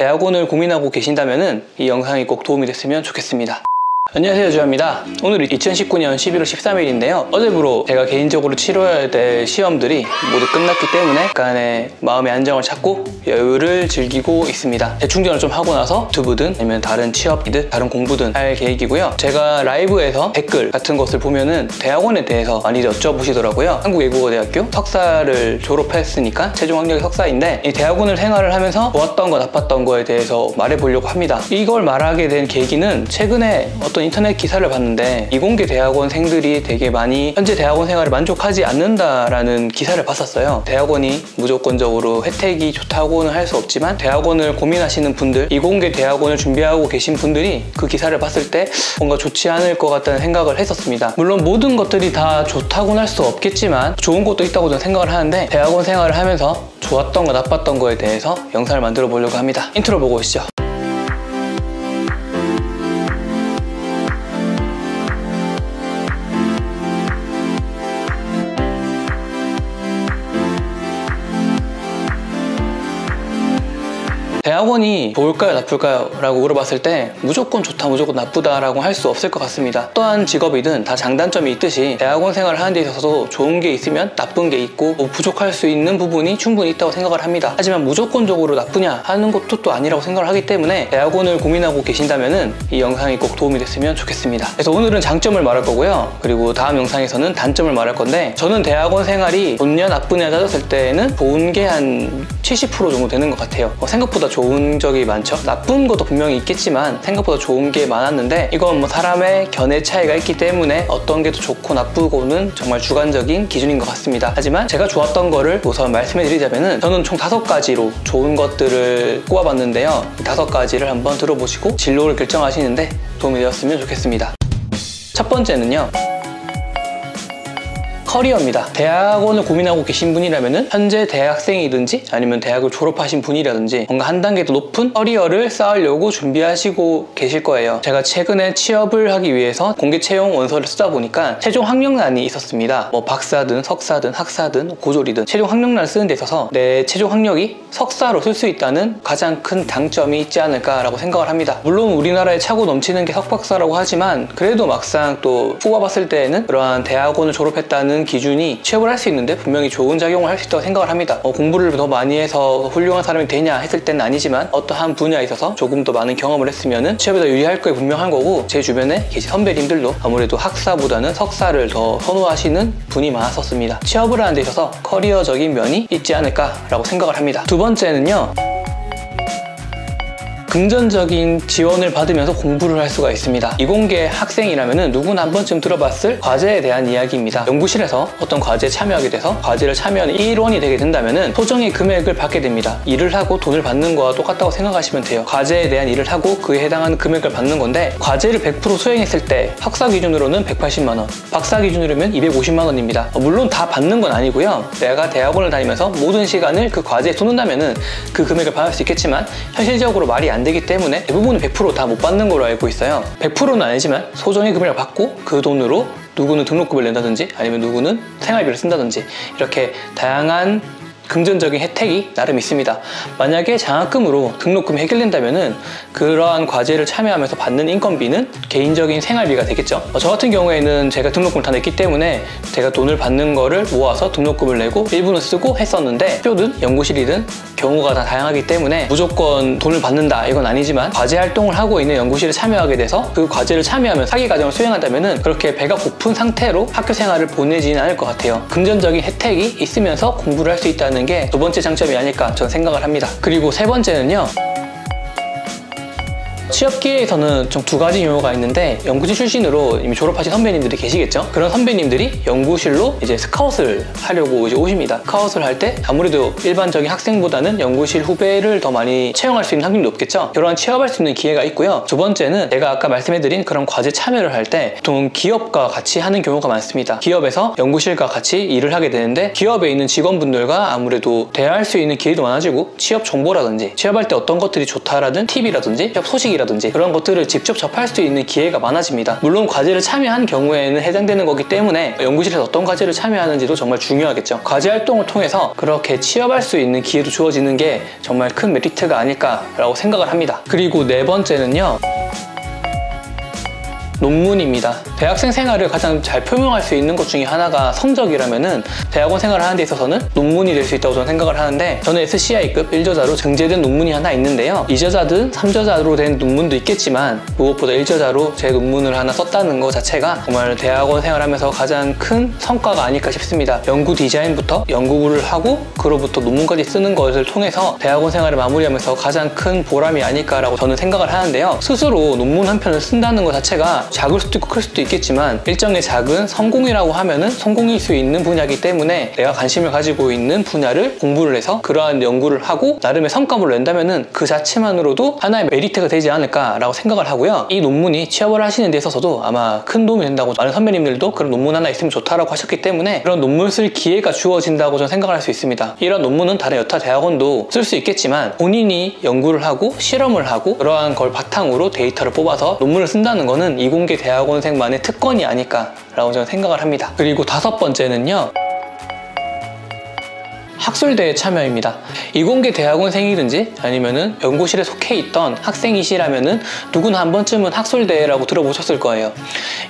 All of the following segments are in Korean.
대학원을 고민하고 계신다면 이 영상이 꼭 도움이 됐으면 좋겠습니다. 안녕하세요, 주현입니다. 오늘은 2019년 11월 13일인데요 어제부로 제가 개인적으로 치러야 될 시험들이 모두 끝났기 때문에 약간의 마음의 안정을 찾고 여유를 즐기고 있습니다. 재충전을 좀 하고 나서 유튜브든 아니면 다른 취업이든 다른 공부든 할 계획이고요. 제가 라이브에서 댓글 같은 것을 보면은 대학원에 대해서 많이 여쭤보시더라고요. 한국외국어대학교 석사를 졸업했으니까 최종 학력이 석사인데 이 대학원을 생활을 하면서 좋았던 거 나빴던 거에 대해서 말해보려고 합니다. 이걸 말하게 된 계기는 최근에 어떤 인터넷 기사를 봤는데 이공계 대학원생들이 되게 많이 현재 대학원 생활을 만족하지 않는다라는 기사를 봤었어요. 대학원이 무조건적으로 혜택이 좋다고는 할 수 없지만 대학원을 고민하시는 분들, 이공계 대학원을 준비하고 계신 분들이 그 기사를 봤을 때 뭔가 좋지 않을 것 같다는 생각을 했었습니다. 물론 모든 것들이 다 좋다고는 할 수 없겠지만 좋은 것도 있다고 저는 생각을 하는데 대학원 생활을 하면서 좋았던 거 나빴던 거에 대해서 영상을 만들어 보려고 합니다. 인트로 보고 오시죠. 대학원이 좋을까요 나쁠까요? 라고 물어봤을 때 무조건 좋다 무조건 나쁘다 라고 할 수 없을 것 같습니다. 어떠한 직업이든 다 장단점이 있듯이 대학원 생활을 하는 데 있어서도 좋은 게 있으면 나쁜 게 있고 부족할 수 있는 부분이 충분히 있다고 생각을 합니다. 하지만 무조건적으로 나쁘냐 하는 것도 또 아니라고 생각을 하기 때문에 대학원을 고민하고 계신다면 이 영상이 꼭 도움이 됐으면 좋겠습니다. 그래서 오늘은 장점을 말할 거고요. 그리고 다음 영상에서는 단점을 말할 건데 저는 대학원 생활이 좋냐 나쁘냐 따졌을 때는 좋은 게 한 70% 정도 되는 것 같아요. 생각보다 좋은 적이 많죠. 나쁜 것도 분명히 있겠지만 생각보다 좋은 게 많았는데 이건 뭐 사람의 견해 차이가 있기 때문에 어떤 게 더 좋고 나쁘고는 정말 주관적인 기준인 것 같습니다. 하지만 제가 좋았던 거를 우선 말씀해 드리자면은 저는 총 5가지로 좋은 것들을 꼽아봤는데요. 이 5가지를 한번 들어보시고 진로를 결정하시는데 도움이 되었으면 좋겠습니다. 첫 번째는요, 커리어입니다. 대학원을 고민하고 계신 분이라면 현재 대학생이든지 아니면 대학을 졸업하신 분이라든지 뭔가 한 단계 더 높은 커리어를 쌓으려고 준비하시고 계실 거예요. 제가 최근에 취업을 하기 위해서 공개 채용 원서를 쓰다 보니까 최종 학력란이 있었습니다. 뭐 박사든 석사든 학사든 고졸이든 최종 학력란을 쓰는 데 있어서 내 최종 학력이 석사로 쓸 수 있다는 가장 큰 장점이 있지 않을까라고 생각을 합니다. 물론 우리나라에 차고 넘치는 게 석박사라고 하지만 그래도 막상 또 뽑아봤을 때에는 그러한 대학원을 졸업했다는 기준이 취업을 할 수 있는데 분명히 좋은 작용을 할 수 있다고 생각을 합니다. 공부를 더 많이 해서 훌륭한 사람이 되냐 했을 때는 아니지만 어떠한 분야에 있어서 조금 더 많은 경험을 했으면 취업에 더 유리할 거에 분명한 거고, 제 주변에 계신 선배님들도 아무래도 학사보다는 석사를 더 선호하시는 분이 많았었습니다. 취업을 하는 데 있어서 커리어적인 면이 있지 않을까라고 생각을 합니다. 두 번째는요, 금전적인 지원을 받으면서 공부를 할 수가 있습니다. 이공계 학생이라면 누구나 한 번쯤 들어봤을 과제에 대한 이야기입니다. 연구실에서 어떤 과제에 참여하게 돼서 과제를 참여하는 일원이 되게 된다면 소정의 금액을 받게 됩니다. 일을 하고 돈을 받는 거와 똑같다고 생각하시면 돼요. 과제에 대한 일을 하고 그에 해당하는 금액을 받는 건데 과제를 100% 수행했을 때 학사 기준으로는 180만 원, 박사 기준으로면 250만 원입니다. 물론 다 받는 건 아니고요. 내가 대학원을 다니면서 모든 시간을 그 과제에 쏟는다면 그 금액을 받을 수 있겠지만 현실적으로 말이 안 되기 때문에 대부분은 100% 다 못 받는 걸로 알고 있어요. 100%는 아니지만 소정의 금액을 받고 그 돈으로 누구는 등록금을 낸다든지 아니면 누구는 생활비를 쓴다든지 이렇게 다양한 금전적인 혜택이 나름 있습니다. 만약에 장학금으로 등록금이 해결된다면 그러한 과제를 참여하면서 받는 인건비는 개인적인 생활비가 되겠죠. 저 같은 경우에는 제가 등록금을 다 냈기 때문에 제가 돈을 받는 거를 모아서 등록금을 내고 일부는 쓰고 했었는데 학교든 연구실이든 경우가 다 다양하기 때문에 무조건 돈을 받는다 이건 아니지만 과제 활동을 하고 있는 연구실에 참여하게 돼서 그 과제를 참여하면 학위 과정을 수행한다면 그렇게 배가 고픈 상태로 학교 생활을 보내지는 않을 것 같아요. 금전적인 혜택이 있으면서 공부를 할 수 있다는 게 두 번째 장점이 아닐까 저는 생각을 합니다. 그리고 세 번째는요, 취업 기회에서는 좀 2가지 유무가 있는데 연구실 출신으로 이미 졸업하신 선배님들이 계시겠죠. 그런 선배님들이 연구실로 이제 스카웃을 하려고 이제 오십니다. 스카웃을 할 때 아무래도 일반적인 학생보다는 연구실 후배를 더 많이 채용할 수 있는 확률이 높겠죠. 그러한 취업할 수 있는 기회가 있고요. 두 번째는 제가 아까 말씀해드린 그런 과제 참여를 할 때 보통 기업과 같이 하는 경우가 많습니다. 기업에서 연구실과 같이 일을 하게 되는데 기업에 있는 직원분들과 아무래도 대화할 수 있는 기회도 많아지고 취업 정보라든지 취업할 때 어떤 것들이 좋다라는 팁이라든지 취업 소식이 학식이라든지 그런 것들을 직접 접할 수 있는 기회가 많아집니다. 물론 과제를 참여한 경우에는 해당되는 거기 때문에 연구실에서 어떤 과제를 참여하는지도 정말 중요하겠죠. 과제 활동을 통해서 그렇게 취업할 수 있는 기회도 주어지는 게 정말 큰 메리트가 아닐까라고 생각을 합니다. 그리고 네 번째는요, 논문입니다. 대학생 생활을 가장 잘 표명할 수 있는 것 중에 하나가 성적이라면은 대학원 생활을 하는 데 있어서는 논문이 될 수 있다고 저는 생각을 하는데, 저는 SCI급 1저자로 증제된 논문이 하나 있는데요. 2저자든 3저자로 된 논문도 있겠지만 무엇보다 1저자로 제 논문을 하나 썼다는 것 자체가 정말 대학원 생활하면서 가장 큰 성과가 아닐까 싶습니다. 연구 디자인부터 연구를 하고 그로부터 논문까지 쓰는 것을 통해서 대학원 생활을 마무리하면서 가장 큰 보람이 아닐까라고 저는 생각을 하는데요. 스스로 논문 한 편을 쓴다는 것 자체가 작을 수도 있고 클 수도 있겠지만 일정의 작은 성공이라고 하면은 성공일 수 있는 분야이기 때문에 내가 관심을 가지고 있는 분야를 공부를 해서 그러한 연구를 하고 나름의 성과물을 낸다면은 그 자체만으로도 하나의 메리트가 되지 않을까라고 생각을 하고요. 이 논문이 취업을 하시는 데 있어서도 아마 큰 도움이 된다고, 많은 선배님들도 그런 논문 하나 있으면 좋다라고 하셨기 때문에 그런 논문 쓸 기회가 주어진다고 저는 생각을 할 수 있습니다. 이런 논문은 다른 여타 대학원도 쓸 수 있겠지만 본인이 연구를 하고 실험을 하고 그러한 걸 바탕으로 데이터를 뽑아서 논문을 쓴다는 거는 이공계 대학원생만의 특권이 아닐까라고 저는 생각을 합니다. 그리고 다섯 번째는요, 학술대회 참여입니다. 이공계 대학원생이든지 아니면은 연구실에 속해 있던 학생이시라면은 누구나 한 번쯤은 학술대회라고 들어보셨을 거예요.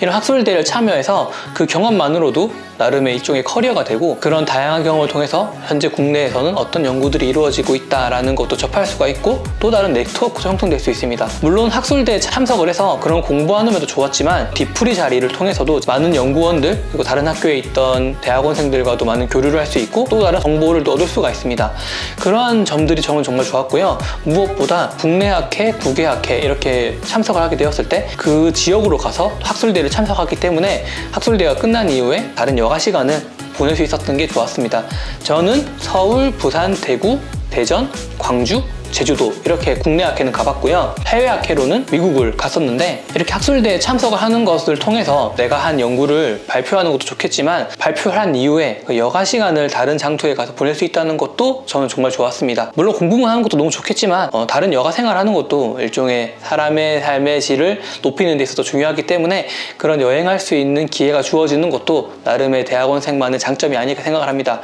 이런 학술대회를 참여해서 그 경험만으로도 나름의 일종의 커리어가 되고, 그런 다양한 경험을 통해서 현재 국내에서는 어떤 연구들이 이루어지고 있다라는 것도 접할 수가 있고 또 다른 네트워크도 형성될 수 있습니다. 물론 학술대회에 참석을 해서 그런 공부하는 것도 좋았지만 뒤풀이 자리를 통해서도 많은 연구원들 그리고 다른 학교에 있던 대학원생들과도 많은 교류를 할 수 있고 또 다른 정보를 얻을 수가 있습니다. 그러한 점들이 저는 정말 좋았고요. 무엇보다 국내 학회, 국외 학회 이렇게 참석을 하게 되었을 때 그 지역으로 가서 학술대회를 참석하기 때문에 학술대회가 끝난 이후에 다른 여가 시간을 보낼 수 있었던 게 좋았습니다. 저는 서울, 부산, 대구, 대전, 광주, 제주도 이렇게 국내 학회는 가봤고요. 해외 학회로는 미국을 갔었는데, 이렇게 학술대회에 참석을 하는 것을 통해서 내가 한 연구를 발표하는 것도 좋겠지만 발표를 한 이후에 그 여가 시간을 다른 장소에 가서 보낼 수 있다는 것도 저는 정말 좋았습니다. 물론 공부만 하는 것도 너무 좋겠지만 다른 여가 생활하는 것도 일종의 사람의 삶의 질을 높이는 데 있어서 중요하기 때문에 그런 여행할 수 있는 기회가 주어지는 것도 나름의 대학원생만의 장점이 아닐까 생각을 합니다.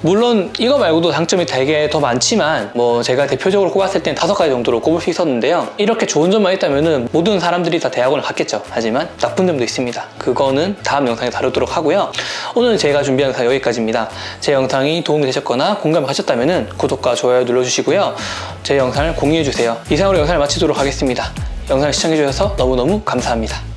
물론 이거 말고도 장점이 되게 더 많지만 제가 대표적으로 꼽았을 땐 5가지 정도로 꼽을 수 있었는데요. 이렇게 좋은 점만 있다면은 모든 사람들이 다 대학원을 갔겠죠. 하지만 나쁜 점도 있습니다. 그거는 다음 영상에 다루도록 하고요. 오늘 제가 준비한 영상 여기까지입니다. 제 영상이 도움이 되셨거나 공감이 가셨다면은 구독과 좋아요 눌러주시고요. 제 영상을 공유해주세요. 이상으로 영상을 마치도록 하겠습니다. 영상을 시청해주셔서 너무너무 감사합니다.